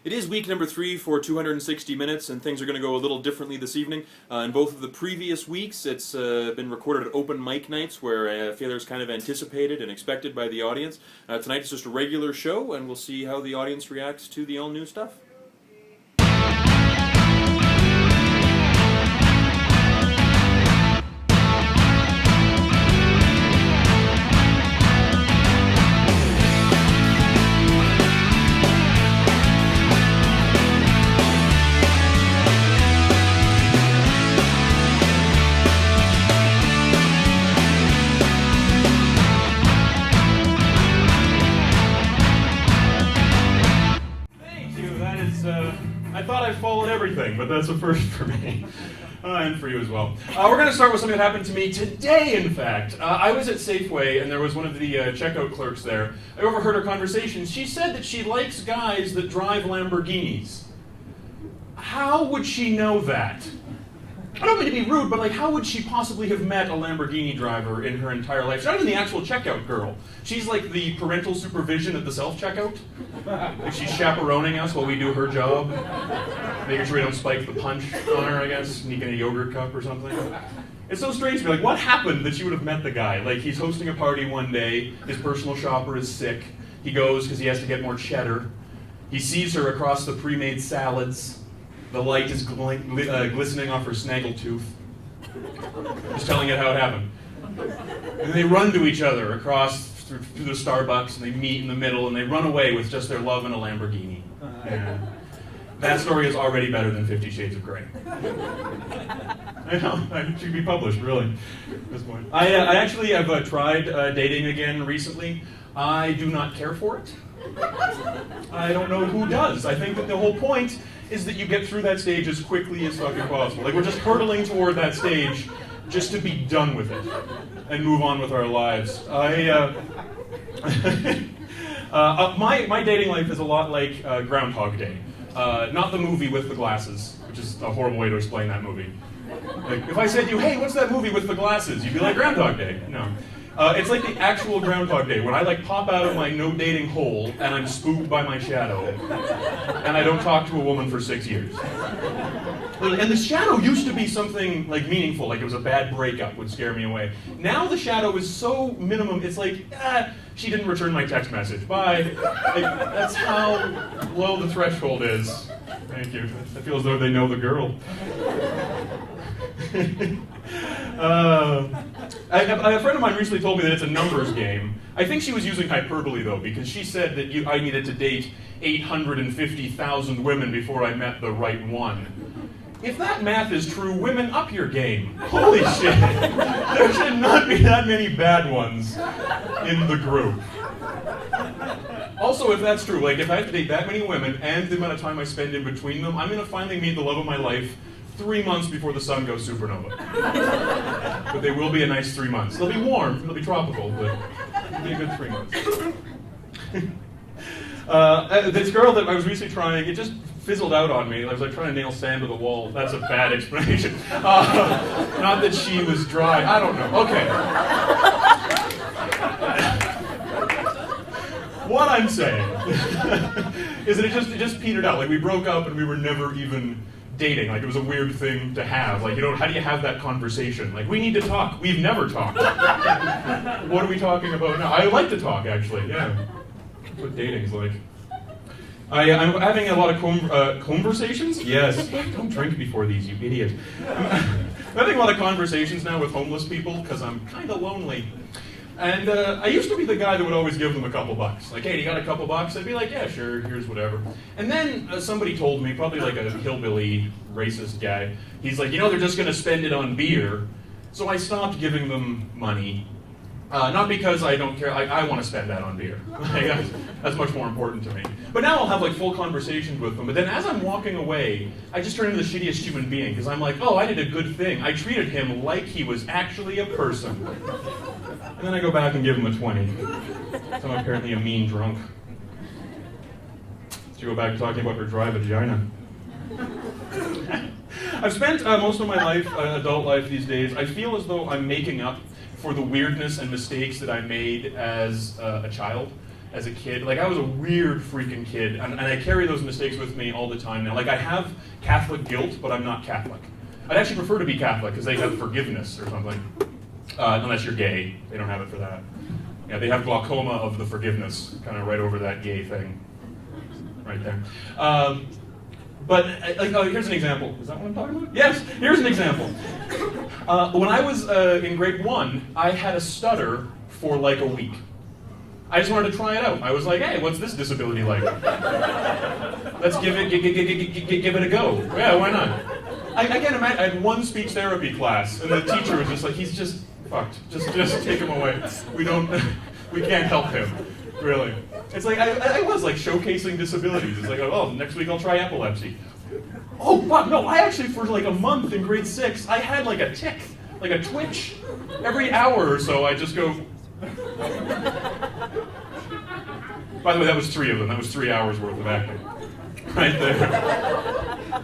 It is week number 3 for 260 minutes, and things are going to go a little differently this evening. In both of the previous weeks, it's been recorded at open mic nights where failures kind of anticipated and expected by the audience. Tonight it's just a regular show, and we'll see how the audience reacts to the all-new stuff. I thought I followed everything, but that's a first for me, and for you as well. We're going to start with something that happened to me today, in fact. I was at Safeway, and there was one of the checkout clerks there. I overheard her conversation. She said that she likes guys that drive Lamborghinis. How would she know that? I don't mean to be rude, but how would she possibly have met a Lamborghini driver in her entire life? She's not even the actual checkout girl. She's like the parental supervision at the self-checkout. She's chaperoning us while we do her job. Making sure we don't spike the punch on her, I guess, sneaking a yogurt cup or something. It's so strange to me, what happened that she would have met the guy? He's hosting a party one day, his personal shopper is sick, he goes because he has to get more cheddar. He sees her across the pre-made salads. The light is glistening off her snaggletooth. Just telling it how it happened. And they run to each other across through the Starbucks, and they meet in the middle, and they run away with just their love and a Lamborghini. And that story is already better than 50 Shades of Grey. I know, it should be published, really, at this point. I actually have tried dating again recently. I do not care for it. I don't know who does. I think that the whole point is that you get through that stage as quickly as fucking possible. We're just hurtling toward that stage just to be done with it and move on with our lives. My dating life is a lot like Groundhog Day. Not the movie with the glasses, which is a horrible way to explain that movie. If I said to you, hey, what's that movie with the glasses? You'd be like, Groundhog Day. No. It's like the actual Groundhog Day, when I pop out of my no dating hole and I'm spooked by my shadow, and I don't talk to a woman for 6 years. And the shadow used to be something meaningful, it was a bad breakup would scare me away. Now the shadow is so minimum, it's she didn't return my text message, bye. That's how low the threshold is. Thank you. I feel as though they know the girl. A friend of mine recently told me that it's a numbers game. I think she was using hyperbole, though, because she said that I needed to date 850,000 women before I met the right one. If that math is true, women, up your game. Holy shit. There should not be that many bad ones in the group. Also, if that's true, if I have to date that many women and the amount of time I spend in between them, I'm going to finally meet the love of my life 3 months before the sun goes supernova. But they will be a nice 3 months. They'll be warm, they'll be tropical, but it'll be a good 3 months. This girl that I was recently trying, it just fizzled out on me. I was trying to nail sand to the wall. That's a bad explanation. Not that she was dry. I don't know. Okay. What I'm saying is that it just petered out. We broke up and we were never even dating. It was a weird thing to have. How do you have that conversation? We need to talk. We've never talked. What are we talking about now? I like to talk, actually, yeah. That's what dating's like. I'm having a lot of conversations? Yes. Don't drink before these, you idiot. I'm having a lot of conversations now with homeless people because I'm kind of lonely. And I used to be the guy that would always give them a couple bucks. Hey, you got a couple bucks? I'd be like, yeah, sure, here's whatever. And then somebody told me, probably a hillbilly, racist guy, he's like, they're just going to spend it on beer. So I stopped giving them money. Not because I don't care, I want to spend that on beer. That's much more important to me. But now I'll have full conversations with them. But then as I'm walking away, I just turn into the shittiest human being because I'm oh, I did a good thing. I treated him like he was actually a person. And then I go back and give him a 20. So I'm apparently a mean drunk. She go back to talking about her dry vagina. I've spent most of my life, adult life these days, I feel as though I'm making up for the weirdness and mistakes that I made as a child. as a kid. Like, I was a weird freaking kid, and I carry those mistakes with me all the time now. Like, I have Catholic guilt, but I'm not Catholic. I'd actually prefer to be Catholic, because they have forgiveness or something. Unless you're gay, they don't have it for that. Yeah, they have glaucoma of the forgiveness, kind of right over that gay thing. Right there. But here's an example. Is that what I'm talking about? Yes, here's an example. When I was in grade 1, I had a stutter for like a week. I just wanted to try it out. I was like, hey, what's this disability like? Let's give it a go. Yeah, why not? I can't imagine. I had one speech therapy class, and the teacher was just like, he's just fucked. Just take him away. We can't help him. Really. It's like, I was like showcasing disabilities. It's like, oh, next week I'll try epilepsy. Oh, but no, I actually, for like a month in grade 6, I had like a tick, like a twitch. Every hour or so, I just go. By the way, that was 3 of them. That was 3 hours worth of acting. Right there.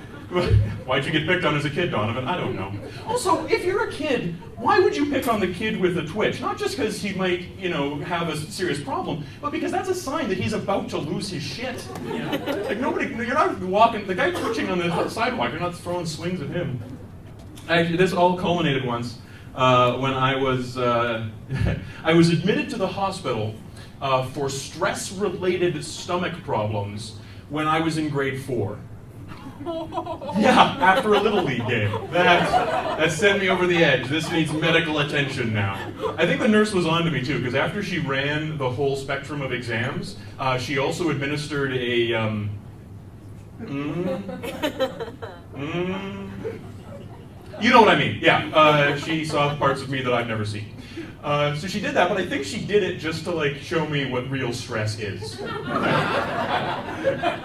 Why'd you get picked on as a kid, Donovan? I don't know. Also, if you're a kid, why would you pick on the kid with a twitch? Not just because he might, have a serious problem, but because that's a sign that he's about to lose his shit. Like you're not walking, the guy twitching on the sidewalk, you're not throwing swings at him. Actually, this all culminated once when I was admitted to the hospital for stress-related stomach problems when I was in grade 4. Yeah, after a Little League game. That sent me over the edge. This needs medical attention now. I think the nurse was on to me too, because after she ran the whole spectrum of exams, she also administered a, you know what I mean, yeah. She saw parts of me that I've never seen. So she did that, but I think she did it just to show me what real stress is.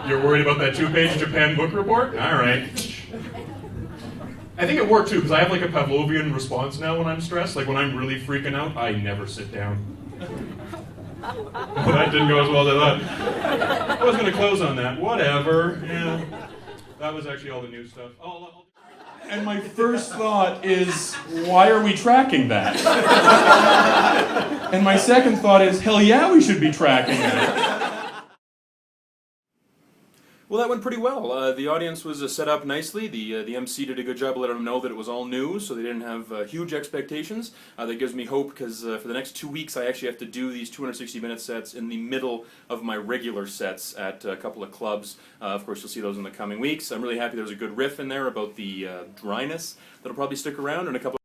You're worried about that 2-page Japan book report? All right. I think it worked too, because I have a Pavlovian response now when I'm stressed. Like when I'm really freaking out, I never sit down. Well, that didn't go as well as I thought. I was going to close on that. Whatever. Yeah. That was actually all the new stuff. And my first thought is, why are we tracking that? And my second thought is, hell yeah, we should be tracking that. Well, that went pretty well. The audience was set up nicely. The MC did a good job of letting them know that it was all new, so they didn't have huge expectations. That gives me hope, because for the next 2 weeks I actually have to do these 260-minute sets in the middle of my regular sets at a couple of clubs. Of course, you'll see those in the coming weeks. I'm really happy there was a good riff in there about the dryness that'll probably stick around, and a couple